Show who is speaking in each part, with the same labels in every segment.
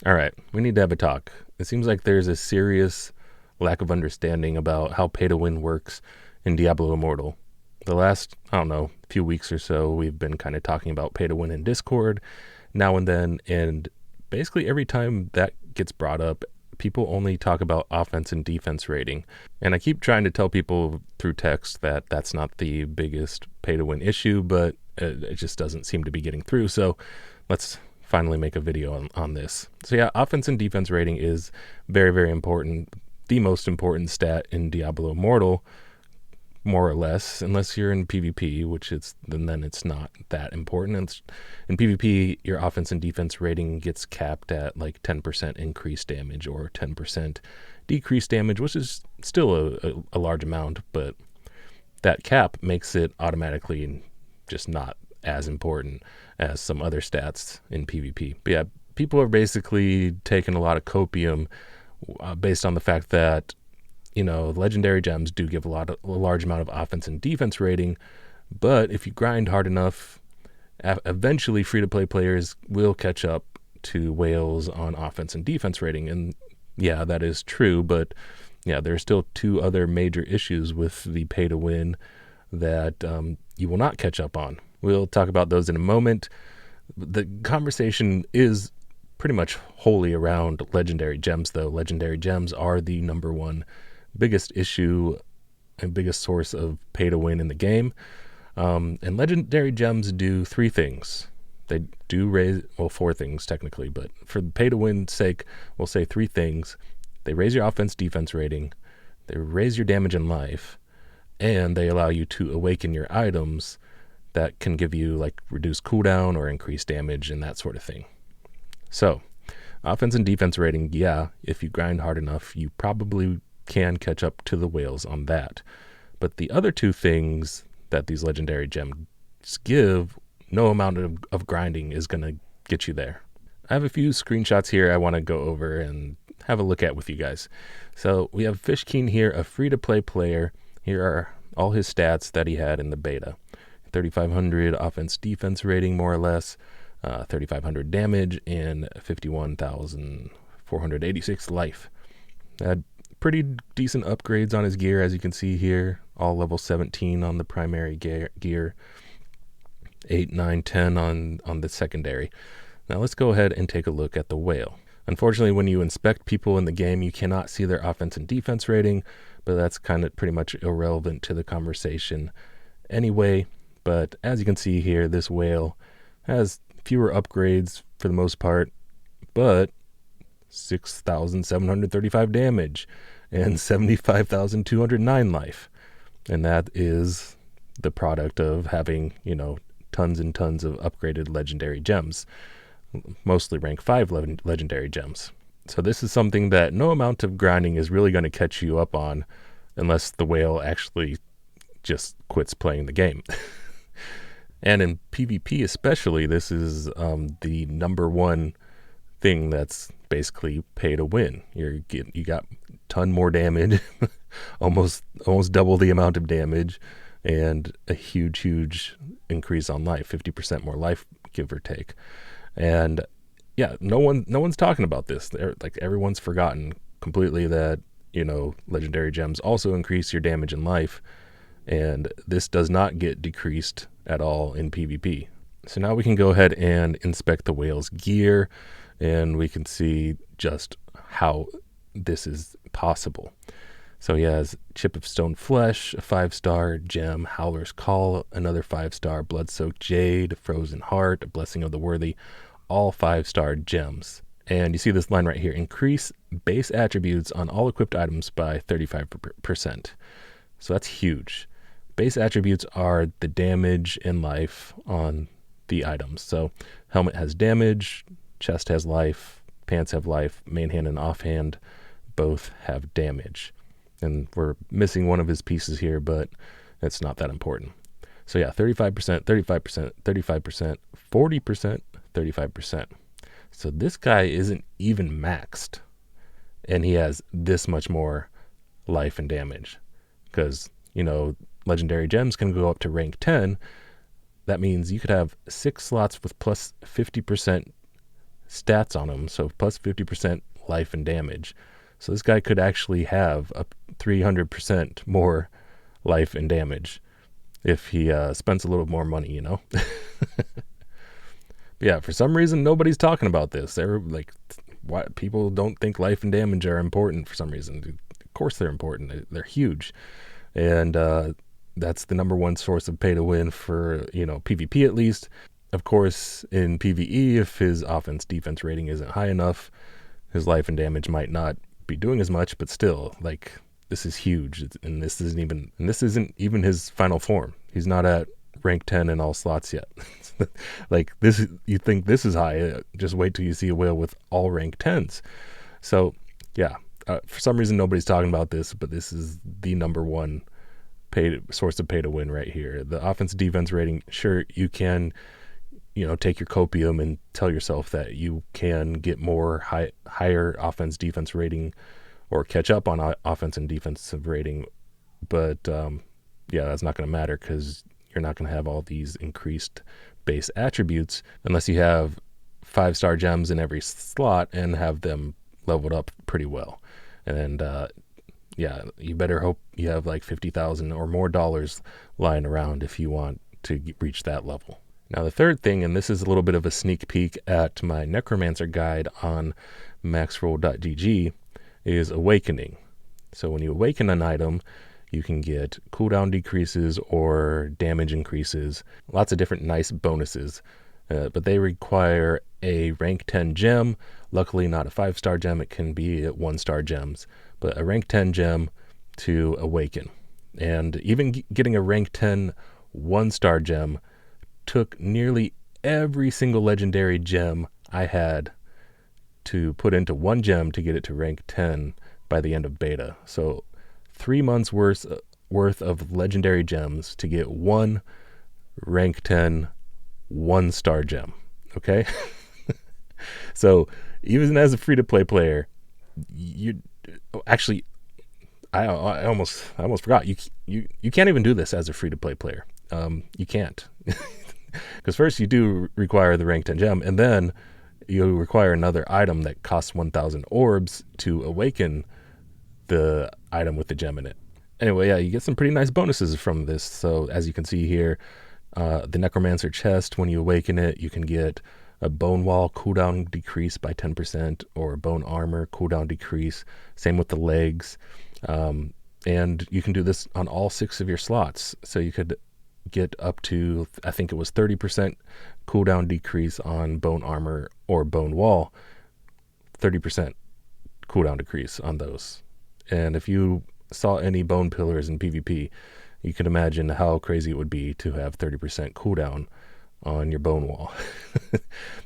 Speaker 1: All right, we need to have a talk. It seems like there's a serious lack of understanding about how pay to win works in Diablo Immortal. The last, I don't know, few weeks or so, we've been kind of talking about pay to win in Discord now and then, and basically every time that gets brought up, people only talk about offense and defense rating. And I keep trying to tell people through text that that's not the biggest pay to win issue, but it just doesn't seem to be getting through. So let's finally make a video on this. So yeah, offense and defense rating is very, very important. The most important stat in Diablo Immortal, more or less, unless you're in PvP, which is then it's not that important. In PvP, your offense and defense rating gets capped at like 10% increased damage or 10% decreased damage, which is still a large amount, but that cap makes it automatically just not as important as some other stats in PvP. But yeah, people are basically taking a lot of copium based on the fact that, you know, legendary gems do give a large amount of offense and defense rating, but if you grind hard enough, eventually free-to-play players will catch up to whales on offense and defense rating. And yeah, that is true, but yeah, there are still two other major issues with the pay-to-win that you will not catch up on. We'll talk about those in a moment. The conversation is pretty much wholly around legendary gems, though. Legendary gems are the number one biggest issue and biggest source of pay to win in the game. And legendary gems do three things. They do raise, well, four things technically, but for the pay to win sake, we'll say three things. They raise your offense defense rating, they raise your damage in life, and they allow you to awaken your items that can give you like reduced cooldown or increased damage and that sort of thing. So offense and defense rating, yeah, if you grind hard enough, you probably can catch up to the whales on that. But the other two things that these legendary gems give, no amount of grinding is going to get you there. I have a few screenshots here I want to go over and have a look at with you guys. So we have Fishkeen here, a free-to-play player. Here are all his stats that he had in the beta. 3,500 offense defense rating, more or less, 3,500 damage, and 51,486 life. Had pretty decent upgrades on his gear, as you can see here. All level 17 on the primary gear, 8, 9, 10 on the secondary. Now let's go ahead and take a look at the whale. Unfortunately, when you inspect people in the game, you cannot see their offense and defense rating, but that's kind of pretty much irrelevant to the conversation anyway. But as you can see here, this whale has fewer upgrades for the most part, but 6,735 damage and 75,209 life. And that is the product of having, you know, tons and tons of upgraded legendary gems, mostly rank 5 legendary gems. So this is something that no amount of grinding is really going to catch you up on unless the whale actually just quits playing the game. And in PvP especially, this is the number one thing that's basically pay to win. You got a ton more damage, almost double the amount of damage, and a huge increase on life, 50% more life, give or take. And yeah, no one's talking about this. Like everyone's forgotten completely that, you know, legendary gems also increase your damage and life, and this does not get decreased at all in PvP. So now we can go ahead and inspect the whale's gear, and we can see just how this is possible. So he has Chip of Stone Flesh, a 5-star gem, Howler's Call, another 5-star, Blood-Soaked Jade, Frozen Heart, a Blessing of the Worthy, all 5-star gems. And you see this line right here, increase base attributes on all equipped items by 35%. So that's huge. Base attributes are the damage and life on the items. So helmet has damage, chest has life, pants have life, main hand and offhand both have damage. And we're missing one of his pieces here, but it's not that important. So yeah, 35%, 35%, 35%, 40%, 35%. So this guy isn't even maxed, and he has this much more life and damage. Because, you know, legendary gems can go up to rank 10. That means you could have 6 slots with plus 50% stats on him, so plus 50% life and damage. So this guy could actually have up 300% more life and damage if he spends a little more money, you know? But yeah, for some reason, nobody's talking about this. They're like, why people don't think life and damage are important for some reason. Of course they're important. They're huge. And that's the number one source of pay to win for, PvP at least. Of course, in PvE, if his offense defense rating isn't high enough, his life and damage might not be doing as much, but still, like, this is huge. And this isn't even his final form. He's not at rank 10 in all slots yet. Like, this, you think this is high, just wait till you see a whale with all rank 10s. So yeah, for some reason nobody's talking about this, but this is the number one source of pay to win right here. The offense defense rating, sure, you can take your copium and tell yourself that you can get more higher offense defense rating or catch up on offense and defensive rating, but yeah, that's not going to matter because you're not going to have all these increased base attributes unless you have 5-star gems in every slot and have them leveled up pretty well. And yeah, you better hope you have like $50,000 or more lying around if you want to reach that level. Now the third thing, and this is a little bit of a sneak peek at my Necromancer guide on maxroll.gg, is awakening. So when you awaken an item, you can get cooldown decreases or damage increases, lots of different nice bonuses, but they require a rank 10 gem. Luckily not a 5-star gem, it can be at 1-star gems, but a rank 10 gem to awaken. And even getting a rank 10 1-star gem took nearly every single legendary gem I had to put into one gem to get it to rank 10 by the end of beta. So 3 months worth of legendary gems to get one rank 10 1-star gem. Okay. So even as a free-to-play player, you actually, I almost forgot, you can't even do this as a free-to-play player. You can't, because first you do require the rank 10 gem, and then you require another item that costs 1,000 orbs to awaken the item with the gem in it. Anyway, yeah, you get some pretty nice bonuses from this. So as you can see here, the Necromancer chest, when you awaken it, you can get a bone wall cooldown decrease by 10% or bone armor cooldown decrease. Same with the legs. And you can do this on all 6 of your slots. So you could get up to, I think it was 30% cooldown decrease on bone armor or bone wall, 30% cooldown decrease on those. And if you saw any bone pillars in PvP, you can imagine how crazy it would be to have 30% cooldown on your bone wall.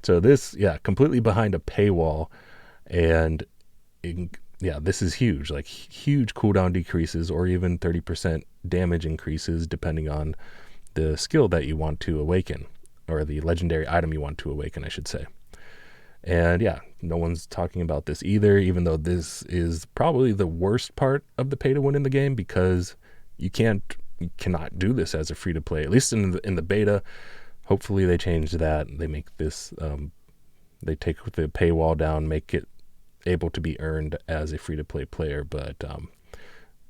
Speaker 1: So this, yeah, completely behind a paywall, and yeah, this is huge, like huge cooldown decreases or even 30% damage increases depending on the skill that you want to awaken, or the legendary item you want to awaken, I should say. And yeah, no one's talking about this either, even though this is probably the worst part of the pay to win in the game, because you cannot do this as a free to play, at least in the beta. Hopefully they change that. They make this, they take the paywall down, make it able to be earned as a free to play player. But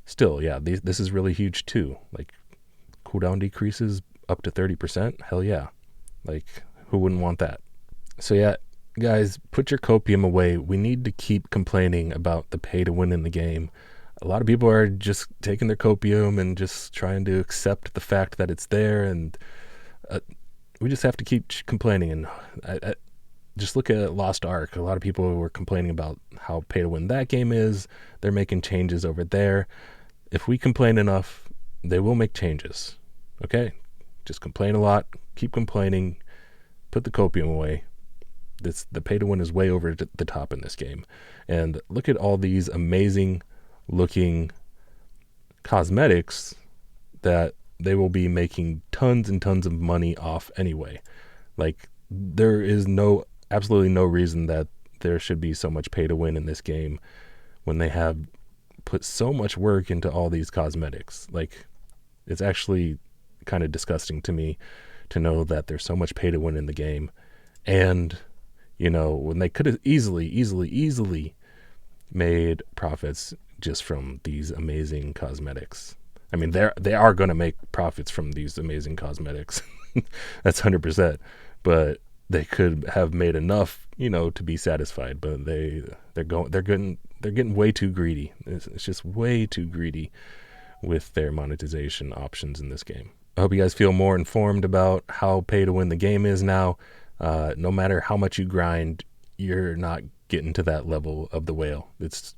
Speaker 1: still, yeah, this is really huge too. Like cooldown decreases up to 30%. Hell yeah. Like who wouldn't want that? So yeah, guys, put your copium away. We need to keep complaining about the pay to win in the game. A lot of people are just taking their copium and just trying to accept the fact that it's there, and we just have to keep complaining. And I just look at Lost Ark. A lot of people were complaining about how pay to win that game is. They're making changes over there. If we complain enough, they will make changes. Okay? Just complain a lot. Keep complaining. Put the copium away. The pay to win is way over the top in this game. And look at all these amazing looking cosmetics that they will be making tons and tons of money off anyway. Like there is absolutely no reason that there should be so much pay to win in this game when they have put so much work into all these cosmetics. Like it's actually kind of disgusting to me to know that there's so much pay to win in the game, and when they could have easily made profits just from these amazing cosmetics. I mean, they are going to make profits from these amazing cosmetics. That's 100%. But they could have made enough, to be satisfied. But they're getting way too greedy. It's just way too greedy with their monetization options in this game. I hope you guys feel more informed about how pay to win the game is now. No matter how much you grind, you're not getting to that level of the whale. It's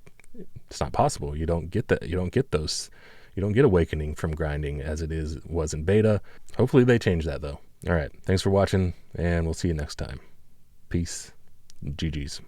Speaker 1: not possible. You don't get that. You don't get those. You don't get awakening from grinding as was in beta. Hopefully they change that though. All right. Thanks for watching, and we'll see you next time. Peace. GG's.